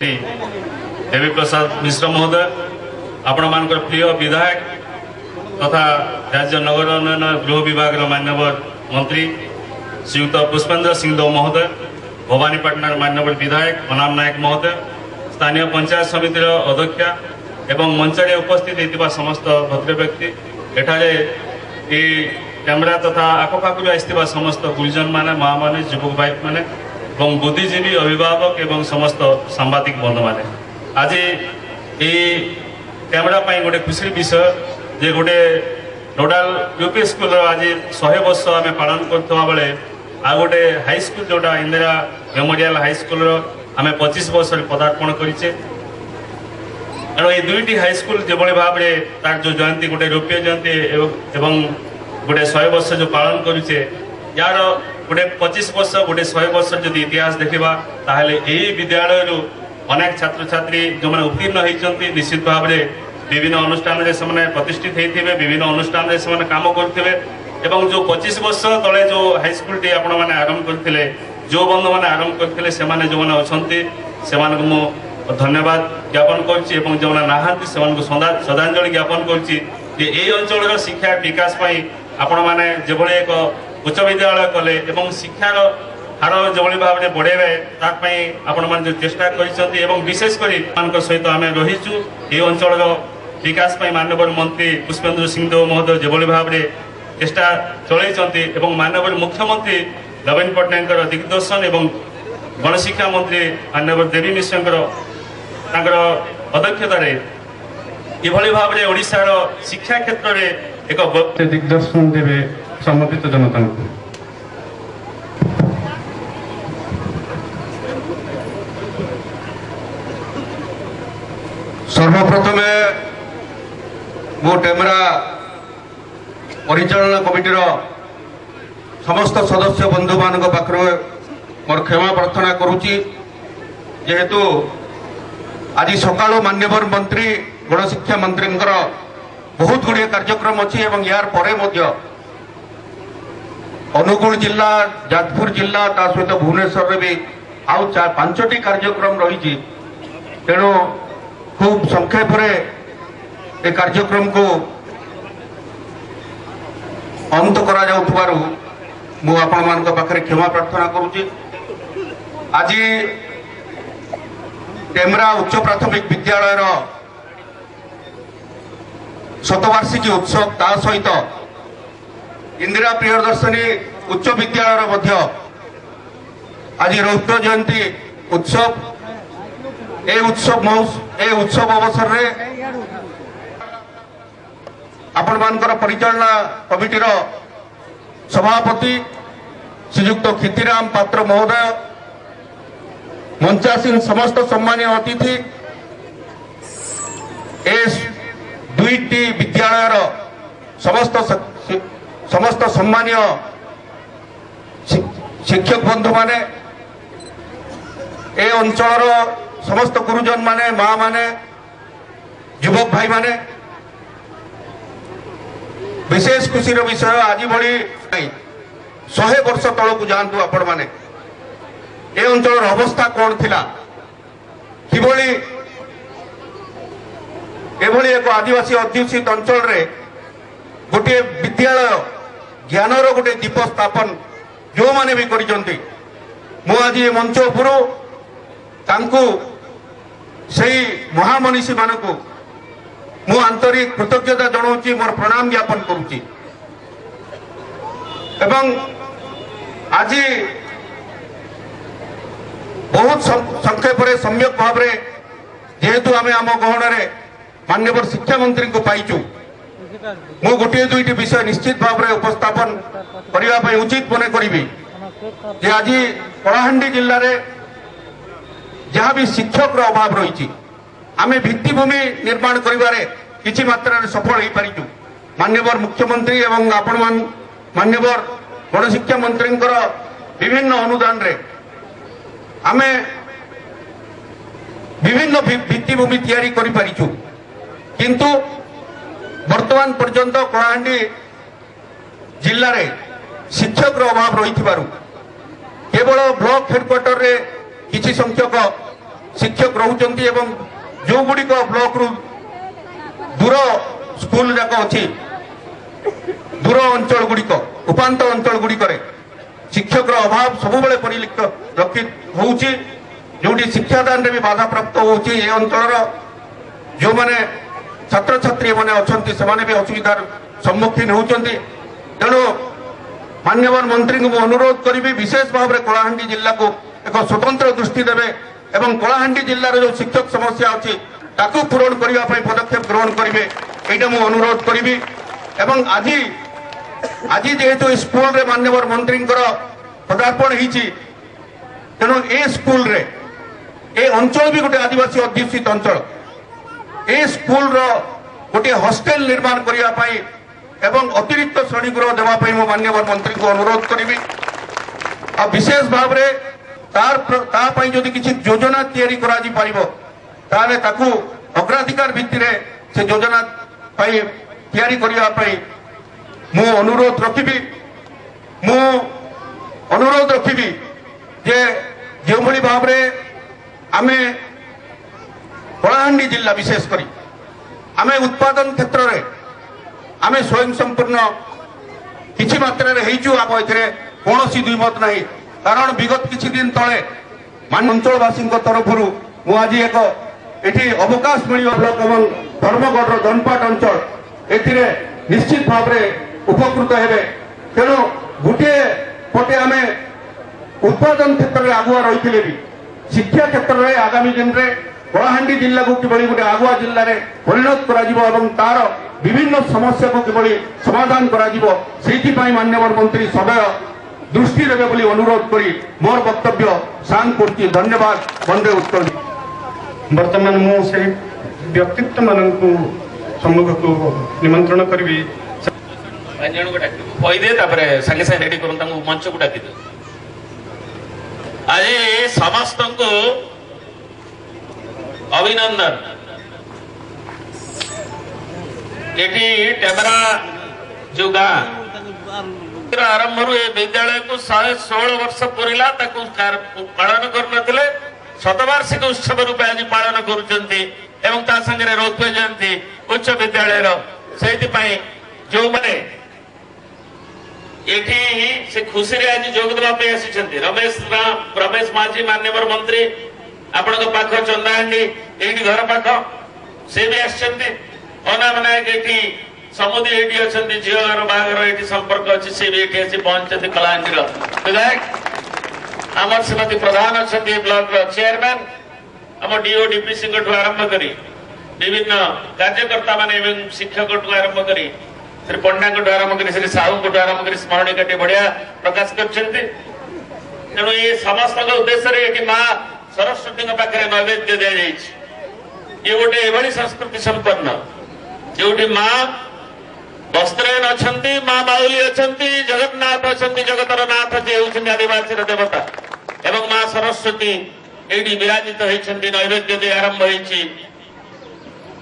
देवी प्रसाद मिश्र महोदय आपण मान प्रिय विधायक तथा राज्य नगर उन्नयन गृह विभाग मान्यवर मंत्री श्रीयुक्त पुष्पेन्द्र सिंह देव महोदय, भवानीपाटना मान्यवर विधायक अनाम नायक महोदय, स्थानीय पंचायत समितिर अध्यक्षा एवं मंचरे उपस्थित होता समस्त भद्र व्यक्ति, एठारे कैमेरा तथा आखपाखु आसवा समस्त गुरुजन माने माँ माने युवक भाई माने एवं बुद्धिजीवी अभिभावक एवं समस्त सांबादिक बंधु माने आज ये कैमेरा गोटे खुशी विषय जे गोटे नोडाल यूपी स्कूल आज 100 वर्ष आम पालन करता बेले आ गोटे हाई स्कूल जोटा इंदिरा मेमोरियल हाई स्कूल आम 25 वर्ष पदार्पण करें। एणु ये दुईटी हाई स्कूल जो भाव में तार जो जयंती गोटे रौप्य जयंती एवं गोटे 100 वर्ष जो पालन करुचे यार गोटे 25 वर्ष गोटे 100 वर्ष जो इतिहास देखा ताहले यही विद्यालय अनेक छात्र छात्री जो मैंने उत्तीर्ण होती निश्चित भाव में विभिन्न अनुष्ठान से प्रतिष्ठित होते विभिन्न अनुष्ठान से काम करुवे एवं जो 25 वर्ष तले जो हाईस्कल टी आपण मैंने आरंभ करते जो बंधु मैंने आरंभ करते जो मैंने अच्छा से धन्यवाद ज्ञापन कर जो नहांती से श्रद्धांजलि ज्ञापन कर अंचल शिक्षा विकास आपण मैंने जो एक उच्च विद्यालय कले एवं शिक्षार हार जो भाव में बढ़ेबे ताकि आपण मैंने जो चेष्टा कर विशेषकर सहित आम रहीचु ये अंचल विकास माननीय मंत्री पुष्पेन्द्र सिंह देव महोदय जो भाव में चेष्टा चलती माननीय मुख्यमंत्री नवीन पट्टनायक दिग्दर्शन एवं गणशिक्षा मंत्री माननीय देवी मिश्र अध्यक्षतार ये भाव में ओडिशार शिक्षा क्षेत्र में एक दिग्दर्शन देवे सम्बंधित जनता को। सर्वप्रथम मो टेमरा परिचालना कमिटीर समस्त सदस्य बंधु मान पाखे मोर क्षमा प्रार्थना करुच्ची जेहेतु आज सकाल मान्यवर मंत्री गणशिक्षा मंत्री बहुत गुड़िया कार्यक्रम अच्छी यार परे अनुगुल जिला जाजपुर जिला ता सहित भुवनेश्वर भी आउ 5टी कार्यक्रम रही तेणु खूब संक्षेप ए कार्यक्रम को अंत करा जाउथबारु मु आपण मान पाखे क्षमा प्रार्थना करुच्ची। आज टेमरा उच्च प्राथमिक विद्यालय शतवार्षिकी उत्सव ता सहित इंदिरा प्रियदर्शनी उच्च विद्यालय मध्य आज रौप्य जयंती उत्सव ए उत्सव अवसर में आपण मानकर परिचालना कमिटीर सभापति श्रीयुक्त खितिराम पात्र महोदय, मंचासीन समस्त सम्मानीय अतिथि, दुईटी विद्यालयर समस्त सम्मानीय शिक्षक बंधु माने, ए अंचल समस्त गुरुजन माने, माँ माने, युवक भाई माने, विशेष खुशीर विषय आज भली 100 वर्ष तल को जातु आपण माने ए अंचल अवस्था कौन थिला किभली एभली एक आदिवासी अध्युषित अंचल रे गोटे विद्यालय ज्ञानर गोटे दीप स्थापन जो माने भी करिसंती मु आज ये मंच उपरु तांकु सेही महामनीषी मानकु मु आंतरिक कृतज्ञता जनाऊँगी, मोर प्रणाम ज्ञापन करुच्ची। एवं आज बहुत संक्षेप सम्यक भाव में जेहेतु आम आम गहन मान्यवर शिक्षा मंत्री को पाइचु मु गोटे दुईटी विषय निश्चित भाव में उपस्थापन करने उचित मन करी जे आज कलाहांडी जिले में जहाँ भी शिक्षक अभाव रही आम भित्तिभूमि निर्माण करिबारे किछि मात्रा सफल हो पारिचु। मान्यवर मुख्यमंत्री एवं आपण मान्यवर गणशिक्षा मंत्री विभिन्न अनुदान रे आम विभिन्न भित्तिभूमि तैयारी करि पारिचु, किंतु वर्तमान पर्यंत कलाहांडी जिल्ला रे शिक्षक अभाव रही केवल ब्लॉक हेडक्वार्टर रे किछि संख्यक शिक्षक रोचंती एवं जो गुड़िक ब्लॉक रु दूर स्कूल जाक अच्छी दूर अंचल गुड़िक उपांत अंचल गुड़िक शिक्षक अभाव सबुबले परिलक्षित होउची जोटी शिक्षादान रे भी बाधा प्राप्त होउची ए अंचल जो माने छात्र छात्री माने अछंती सेमाने भी असुविधार सम्मुखीन होउचंती तेणु माननीय मंत्री को अनुरोध करी विशेष भाव में कलाहांडी जिला को एक स्वतंत्र दृष्टि देवे एवं कलाहांडी जिलार जो शिक्षक समस्या अच्छी ताकू पूरण करने पदक्षेप ग्रहण करेंगे यहाँ मुझे अनुरोध करी एवं आज आज जेहेतु स्कूल रे माननीय मंत्री पदार्पण होती तेणु ए स्कूल रे ए अंचल भी गोटे आदिवासी अध्युषित अंचल ए स्कूल रो गोटे हॉस्टेल निर्माण करने एवं अतिरिक्त श्रेणीगृह देवाई मो माननीय मंत्री को अनुरोध करी आ विशेष भाव में तार जदि किसी योजना तैयारी करा पारिबो ताले ताकू अग्राधिकार भित्ति से योजना तैयारी करने मु अनुरोध रखी जे जो भली भाव में आमे कलाहांडी जिला विशेष करी आमे उत्पादन क्षेत्र में आमे स्वयं संपूर्ण किछि मात्रा रे हेइचु आप एथिरे कोनोसी दुईमत नाही कारण विगत किछि दिन तळे मान अंचलवासी तरफ मु आज एक एठी अवकाश मिलियो ब्लॉक एवं धर्मगढ़ जनपाट अंचल एथिरे निश्चित भाव में उपकृत हेबे तेणु गोटे पटे आमे उत्पादन क्षेत्र में आगुआ रही भी शिक्षा क्षेत्र में आगामी दिन में कलाहांडी जिला को किभली गोटे आगुआ जिले में परिणत करा तार विभिन्न समस्या को किभली समाधान करा माननीय मंत्री समय दृष्टि देवे बोली अनुरोध करी मोर वक्तव्य शांत करती धन्यवाद वंदे उत्तर वर्तमान मुझे व्यक्तित्व मान सम्मुख को निमंत्रण करी सागे सागे रेडी कर मंच को डाक आज समस्त को अभिनंदन एटी टेमरा जो गाँ आरंभ विद्यालय को 16 वर्ष पूरा पालन कर शतवार्षिक उत्सव रूपे आज पालन कर रोपे जयंती उच्च विद्यालय से जो मैंने से खुशी रे आज जोग देवाई आसी रमेश माझी माननीय मंत्री आपण पाख चंदाहांडी ये घर पाख से भी आसछन्ती अना मनायक ये समुदी ये अच्छा झील बाहर ये संपर्क अच्छी से भी ये पहुंचते कलाहांडी विधायक आमर श्रीमती प्रधान अच्छा ब्लॉक चेयरमैन आम डीओ डीपीसी आरंभ कर विभिन्न कार्यकर्ता मान शिक्षक आरंभ कर श्री पंडा आरंभ कर श्री साहू आरंभ कर स्मरणिका बढ़िया प्रकाश कर तेणु ये समस्त उद्देश्य माँ सरस्वती पाखे नैवेद्य दि जाए ये गोटे एभली संस्कृति संपन्न जो माँ वस्त्रयन अच्छा माँ माउली अच्छा जगन्नाथ अच्छा जगतर नाथ जी होती आदिवासी देवता एवं माँ सरस्वती ये विराजित होती नैवेद्य दे आरंभ होती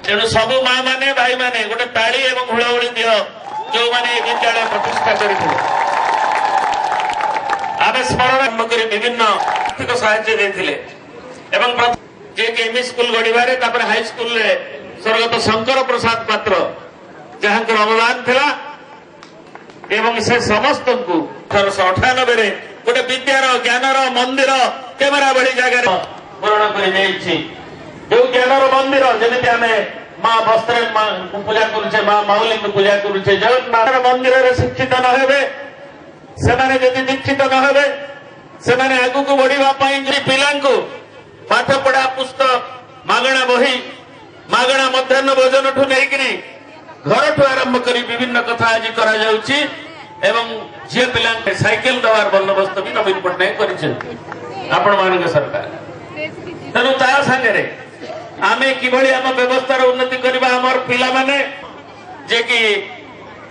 तेणु सबू माँ मैंने भाई मैंने गोटे ताली एवं हुड़हुड़ी दियो जो मैंने विद्यालय प्रतिष्ठा करते आम स्मरण कर विभिन्न आर्थिक साहाय्य एमई स्कूल गढ़वे हाई स्कूल स्वर्गत शंकर प्रसाद पात्र जहां अनुदान थिला एवं से समस्त को 1898 गोटे विद्यार ज्ञानर मंदिर कैमेरा भली जगह पूरण कर जो ज्ञानर मंदिर जमी आम माँ वस्त्र को पूजा करुचे माँ माउली को पूजा करुचे जगन्नाथ मंदिर में शिक्षित न हे से दीक्षित न हे से आगू को बढ़ापी पिला पाठ पढ़ा पुस्तक मागणा बही मागणा मध्याह्न भोजन ठू नहीं घर ठू आरंभ कर विभिन्न कथा आज कर झी पिला साइकेल दबार बंदोबस्त भी नवीन पट्टनायक कर सरकार तेणु ता सागे आमे किभली आम व्यवस्थार उन्नति करबा हमर पिला माने जे कि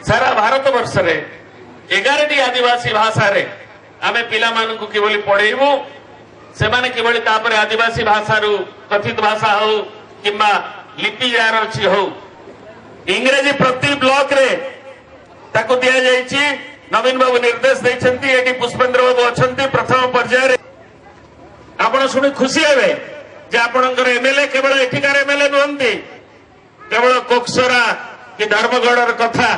सारा भारत वर्ष रे 11टी आदिवासी भाषा रे आमे पिला मान को किभली पढ़ेबू से माने किभली तापरे आदिवासी भाषा रु कथित भाषा हो किंबा लिपि यार अछि हो इंग्रजी प्रति ब्लॉक रे ताको दिया जायछि नवीन बाबू निर्देश दैछन्ती एटी पुष्पेंद्र बाबू अछन्ती प्रथम पर्याय रे आपण सुनि खुशी हेबे जे आपणकर एमएलए केवल एठिकार एमएलए नुहंती केवल कोकसरा कि धर्मगढ़ कथा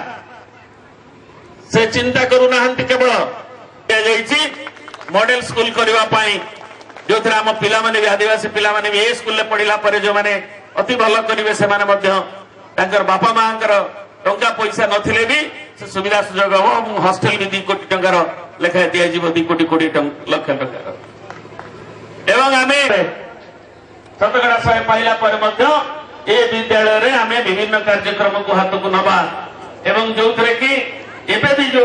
से चिंता करूना केवल मॉडल स्कूल करने जो थे आम पिला भी आदिवासी पिला भी ए स्कूल पढ़ला जो मैंने अति भल करेंगे से बापा माँ टंका पैसा नथिले भी से सुविधा सुजोग हम हॉस्टल भी 2 कोटी टंकार लेखाए दिज्व 2 कोटी 20 लक्ष टंकार एवं आम शतकड़ा 100 पाइला ए विद्यालय रे आम विभिन्न कार्यक्रम को हाथ को नवा एवं जो थे कि एबे भी जो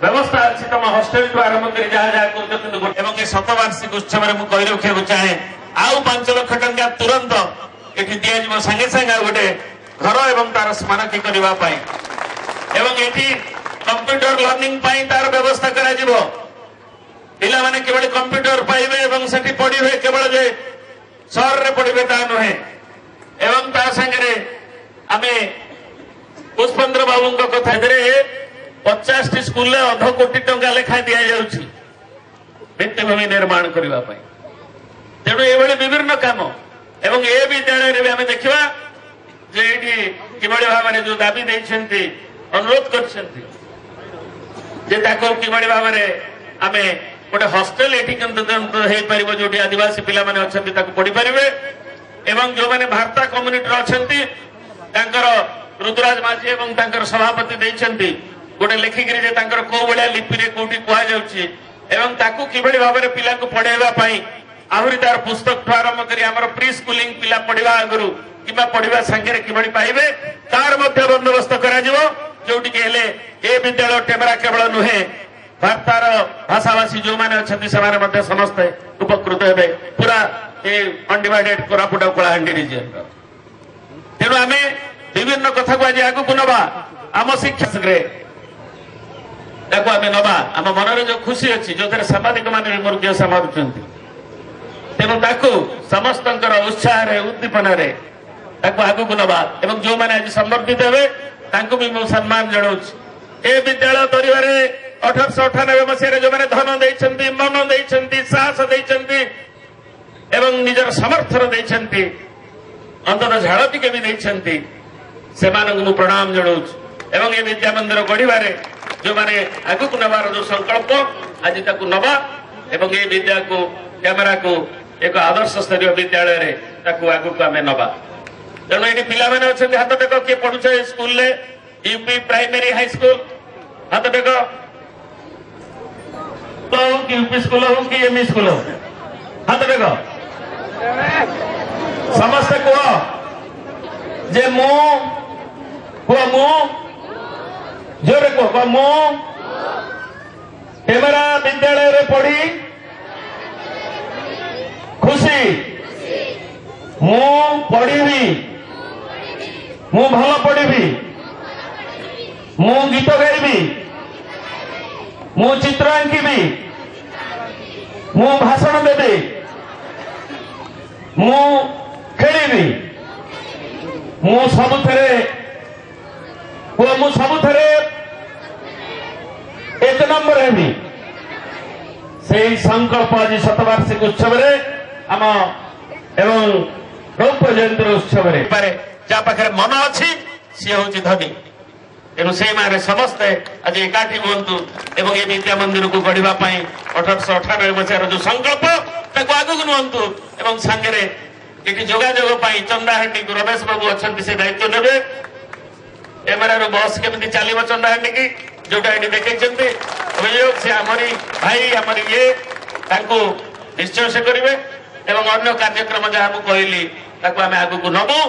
व्यवस्था अच्छी तुम हॉस्टल ठू आरंभ कर जहाँ जहाँ कर शतवार्षिक उत्सव में मुझे रखा चाहे आउ 5 लाख टंका तुरंत ये दिज्व सागे सागे गोटे घर एवं तार स्मारकी करने एवं ये कंप्यूटर लर्निंग तार व्यवस्था करा पिला माने केवल कंप्यूटर पाइबे एवं सेठी पढ़िबे केवल जे शहर रे पढ़िबे ता नहे एवं ता संगे आमे पुष्पेंद्र बाबू कथा 50 टी स्कूल में 1/2 कोटी टंका लेखा दि जाउछि भित्तिभूमि निर्माण करबा पई तेणु एभली विभिन्न काम एवं ए विद्यालय रे आमे देखिबा जे एठी किबळी भाबरे जो दाबी दैछन्ति अनुरोध करछन्ति जे ताको किबळी भाबरे आमे गोटे हॉस्टेल एठी हे परिबो जोटी आदिवासी पिला माने अछन्ति ताको पढि परिबे एवं जो माने भारता कम्युनिटी अछन्ति तांकर रुद्रराज माझी एवं तांकर सभापति दैछन्ति गोटे लेखिक जे तांकर को बळिया लिपि रे कोठी कुआ जाउछि एवं ताको किबळी भाबरे पिला को पढाइबा पई आहुरी तार पुस्तक आरंभ करी हमर प्री स्कूलिंग पिला पढ़िबा आगरु किबा पढ़िबा संगे किबळी पाइबे तार मध्य बंदोबस्त करा जिवो जोटी के हेले ए विद्यालय टेमरा केवल नुहे भारतार भाषाभाषी जो माने अछन्ति समाने मध्य समस्त उपकृत हेबे पूरा ए अनडिवाइडेड कोरापुट कलाहांडी रीजन तेणु आमे विभिन्न कथा को आज आगु को नबा आम शिक्षा रे ताको आमे नबा आम मनरे जो खुशी अछि जो थरे सामाजिक माने मुर्गिया समारुचंती तेणु ताको समस्तंकर उत्साह रे उद्दीपना रे ताको आगु को नबा एवं जो माने आज संबर्धित हेबे तांको भी मो सम्मान जणाउछि ए विद्यालय परिवार 1898 मसीह जो मैंने धन देइछन्ति मन देइछन्ति साहस देइछन्ति एवं निजर समर्थन देइछन्ति अंतत झाड़ टिके भी देइछन्ति से मानक प्रणाम जणाउछि एवं ए विद्या मंदिर गढ़िबारे जो माने आगु को नबार जो संकल्प आज ताकू नबा एवं ए विद्या को कैमरा को एक आदर्श स्तरीय विद्यालय रे ताकू आगु को आमे नबा तेणु ये पिला माने अछन्ति हाथ टेक के पढुछ स्कूल ले यूपी प्राइमरी हाई स्कूल हाथ टेक कि यूपी स्कूल हो कि एमई स्कूल हो हाथ टेक समस्त कह जे मु जोरे कह मु टेमरा विद्यालय रे पढ़ी खुशी मु पढ़ी मु भल पढ़ी मु गीत गाइबी मु चित्र आंकिबी मु भाषण देबी मु खेलिबी मु सबुथरे एक नंबर हेबी से संकल्प आज शतवार्षिक उत्सव आम एवं रौप्य जयंती उत्सव जहाँ पाखे मन अच्छी सी हूँ धनी तेणु से मारे समस्ते आज एकाठी हूँ एवं ये विद्या मंदिर को गढ़ापी 1898 मसीहार जो संकल्प आगू नुहतु एवं सांगे ये जोगाजोग चंदाहांडी को रमेश बाबू अच्छा से दायित्व ने एमआर बस केमी चलो चंदाहांडी की जोटा ये देखते अभियोग से आमरी भाई आमर ये निश्चय से करेंगे एवं अन्य कार्यक्रम जहाँ मुझे कहली आम आगू को नबू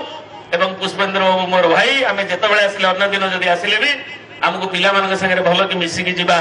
एवं पुष्पेंद्र बाबू मोर भाई आम जिते आसिले अन्य दिन जदि आसिले भी आमको पिला संगे भल कि मिसिकी जीवा